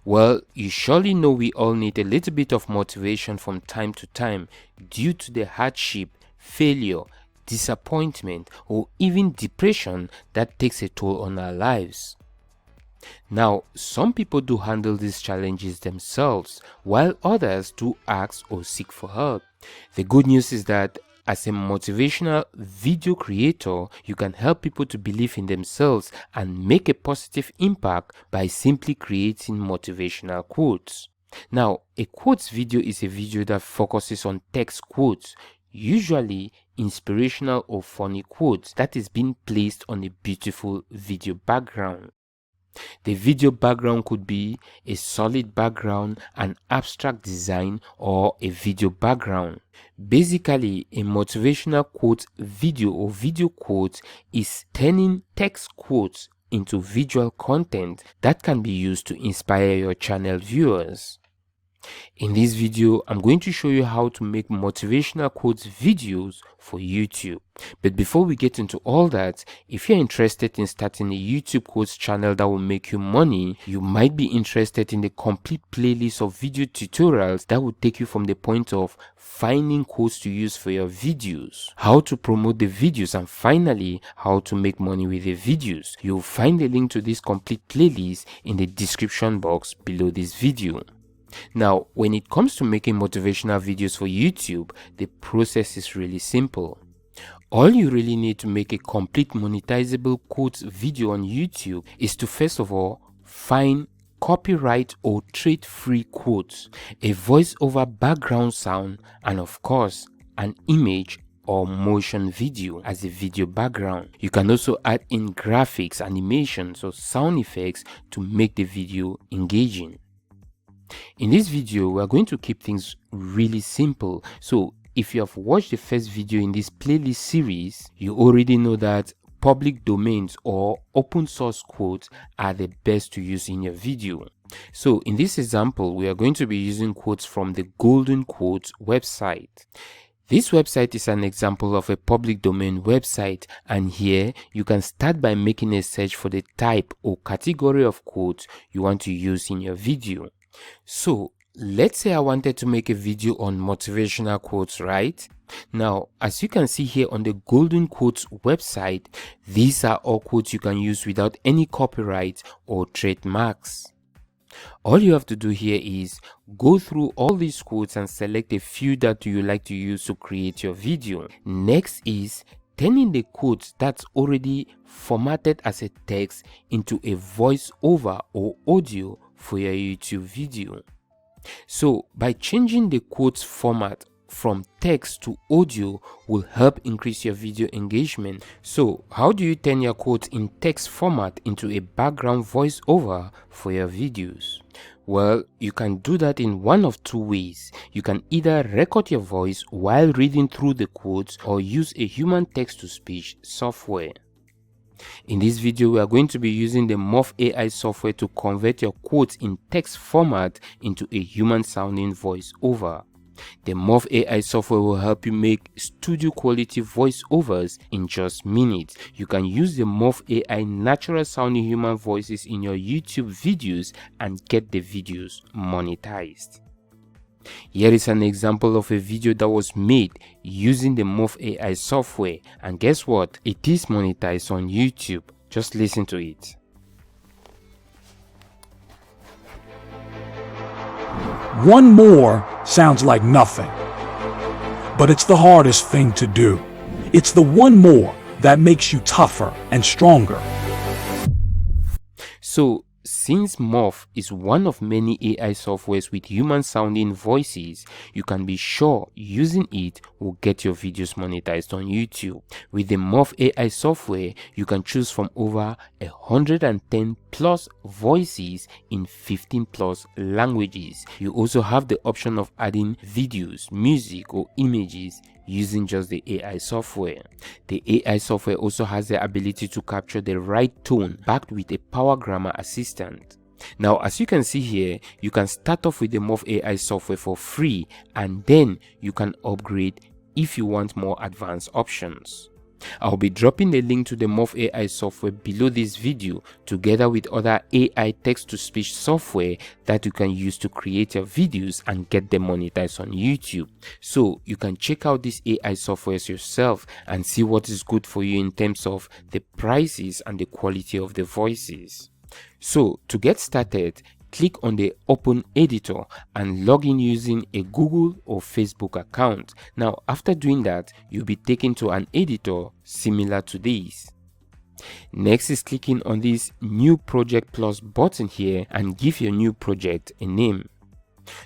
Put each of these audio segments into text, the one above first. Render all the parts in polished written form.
Well, you surely know we all need a little bit of motivation from time to time due to the hardship, failure, disappointment, or even depression that takes a toll on our lives. Now, some people do handle these challenges themselves, while others do ask or seek for help. The good news is that as a motivational video creator, you can help people to believe in themselves and make a positive impact by simply creating motivational quotes. Now, a quotes video is a video that focuses on text quotes, usually inspirational or funny quotes that is being placed on a beautiful video background. The video background could be a solid background, an abstract design, or a video background. Basically, a motivational quote video or video quote is turning text quotes into visual content that can be used to inspire your channel viewers. In this video, I'm going to show you how to make motivational quotes videos for YouTube. But before we get into all that, if you're interested in starting a YouTube quotes channel that will make you money, you might be interested in the complete playlist of video tutorials that will take you from the point of finding quotes to use for your videos, how to promote the videos, and finally, how to make money with the videos. You'll find the link to this complete playlist in the description box below this video. Now, when it comes to making motivational videos for YouTube, the process is really simple. All you really need to make a complete monetizable quotes video on YouTube is to first of all find copyright or trade-free quotes, a voice-over background sound, and of course, an image or motion video as a video background. You can also add in graphics, animations, or sound effects to make the video engaging. In this video, we are going to keep things really simple. So if you have watched the first video in this playlist series, you already know that public domains or open source quotes are the best to use in your video. So in this example, we are going to be using quotes from the Golden Quotes website. This website is an example of a public domain website, and here you can start by making a search for the type or category of quotes you want to use in your video. So let's say I wanted to make a video on motivational quotes, right? Now, as you can see here on the Golden Quotes website, these are all quotes you can use without any copyright or trademarks. All you have to do here is go through all these quotes and select a few that you like to use to create your video. Next is turning the quotes that's already formatted as a text into a voice-over or audio for your YouTube video. So by changing the quotes format from text to audio will help increase your video engagement. So how do you turn your quotes in text format into a background voiceover for your videos? Well, you can do that in one of two ways. You can either record your voice while reading through the quotes or use a human text-to-speech software. In this video, we are going to be using the Morph AI software to convert your quotes in text format into a human sounding voiceover. The Morph AI software will help you make studio quality voiceovers in just minutes. You can use the Morph AI natural sounding human voices in your YouTube videos and get the videos monetized. Here is an example of a video that was made using the Morph AI software, and guess what? It is monetized on YouTube. Just listen to it. One more sounds like nothing, but it's the hardest thing to do. It's the one more that makes you tougher and stronger. So, since Morph is one of many AI softwares with human sounding voices, you can be sure using it will get your videos monetized on YouTube. With the Morph AI software, you can choose from over 110 plus voices in 15 plus languages. You also have the option of adding videos, music, or images using just the AI software. The AI software also has the ability to capture the right tone backed with a power grammar assistant. Now, as you can see here, you can start off with the Morph AI software for free, and then you can upgrade if you want more advanced options. I'll be dropping the link to the Morph AI software below this video, together with other AI text-to-speech software that you can use to create your videos and get them monetized on YouTube. So you can check out these AI softwares yourself and see what is good for you in terms of the prices and the quality of the voices. So to get started, click on the Open Editor and log in using a Google or Facebook account. Now, after doing that, you'll be taken to an editor similar to this. Next is clicking on this New Project Plus button here and give your new project a name.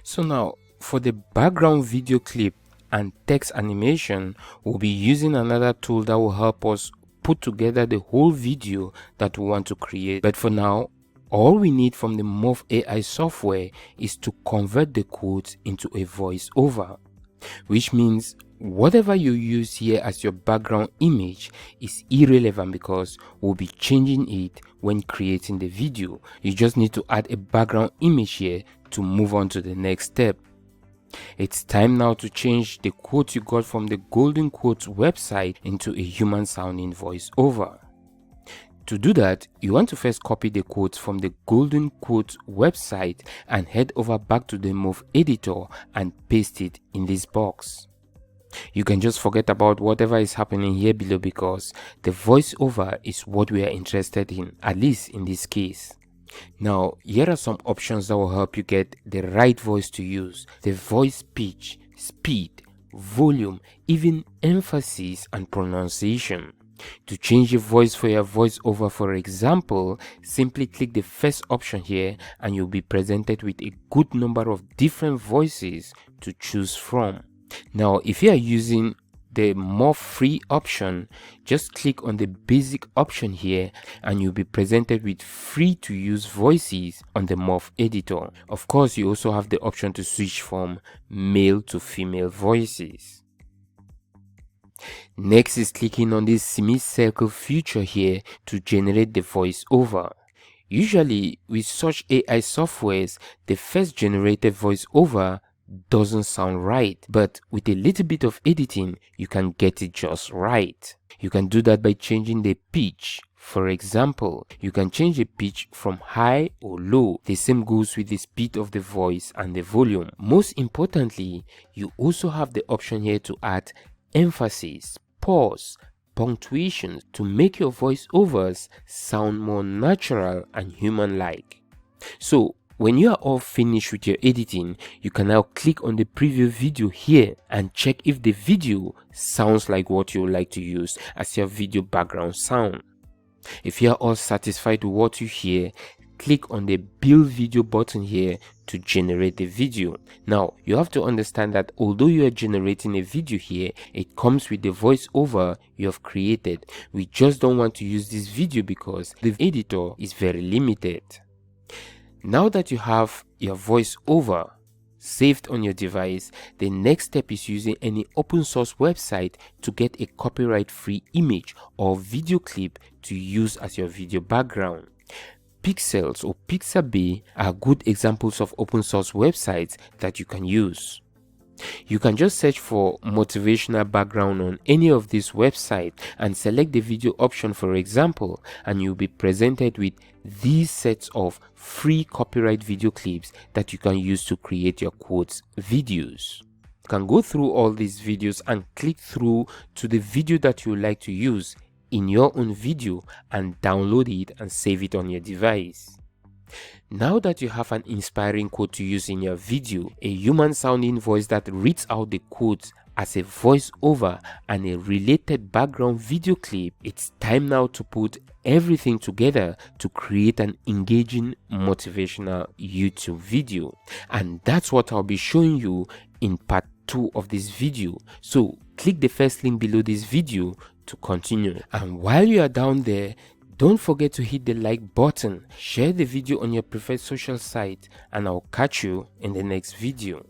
So now, for the background video clip and text animation, we'll be using another tool that will help us put together the whole video that we want to create. But for now, all we need from the Morph AI software is to convert the quotes into a voiceover, which means whatever you use here as your background image is irrelevant because we'll be changing it when creating the video. You just need to add a background image here to move on to the next step. It's time now to change the quote you got from the Golden Quotes website into a human sounding voiceover. To do that, you want to first copy the quotes from the Golden Quotes website and head over back to the Morph editor and paste it in this box. You can just forget about whatever is happening here below because the voiceover is what we are interested in, at least in this case. Now, here are some options that will help you get the right voice to use: the voice pitch, speed, volume, even emphasis and pronunciation. To change your voice for your voiceover, for example, simply click the first option here and you'll be presented with a good number of different voices to choose from. Now, if you are using the more free option, just click on the basic option here and you'll be presented with free to use voices on the Morph editor. Of course, you also have the option to switch from male to female voices. Next is clicking on this semicircle feature here to generate the voiceover. Usually with such AI softwares, the first generated voiceover doesn't sound right, but with a little bit of editing, you can get it just right. You can do that by changing the pitch. For example, you can change the pitch from high or low. The same goes with the speed of the voice and the volume. Most importantly, you also have the option here to add emphasis, pause, punctuation to make your voiceovers sound more natural and human-like. So when you are all finished with your editing, you can now click on the preview video here and check if the video sounds like what you would like to use as your video background sound. If you are all satisfied with what you hear, click on the build video button here to generate the video. Now, you have to understand that although you are generating a video here, it comes with the voiceover you have created. We just don't want to use this video because the editor is very limited. Now that you have your voiceover saved on your device, the next step is using any open source website to get a copyright free image or video clip to use as your video background. Pixels or Pixabay are good examples of open source websites that you can use. You can just search for motivational background on any of these websites and select the video option, for example, and you'll be presented with these sets of free copyright video clips that you can use to create your quotes videos. You can go through all these videos and click through to the video that you would like to use in your own video and download it and save it on your device. Now that you have an inspiring quote to use in your video, a human sounding voice that reads out the quotes as a voiceover and a related background video clip, it's time now to put everything together to create an engaging motivational YouTube video. And that's what I'll be showing you in part 2 of this video. So click the first link below this video to continue. And while you are down there, don't forget to hit the like button, share the video on your preferred social site, and I'll catch you in the next video.